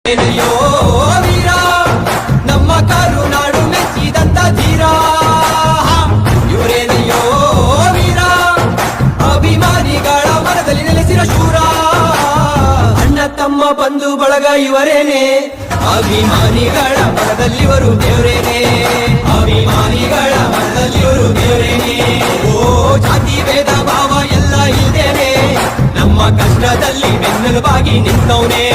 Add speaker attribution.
Speaker 1: ಏನಯ್ಯೋ ವೀರ ನಮ್ಮ ಕರುನಾಡು ಮೆಚ್ಚಿದಂತ ಧೀರ ಇವರೇನಯ್ಯೋ ವೀರ ಅಭಿಮಾನಿಗಳ ಮನದಲ್ಲಿ ನೆಲೆಸಿರೋ ಶೂರ ಅಣ್ಣ ತಮ್ಮ ಬಂಧು ಬಳಗ ಇವರೇನೆ ಅಭಿಮಾನಿಗಳ ಮನದಲ್ಲಿವರು ದೇವರೇನೆ ಅಭಿಮಾನಿಗಳ ಮನದಲ್ಲಿವರು ದೇವರೇನೆ ಓ ಜಾತಿ ಭೇದ ಭಾವ ಎಲ್ಲ ಇಲ್ದೇನೆ ನಮ್ಮ ಕಷ್ಟದಲ್ಲಿ ಬೆನ್ನೆಲುಬಾಗಿ ನಿಂತವನೇ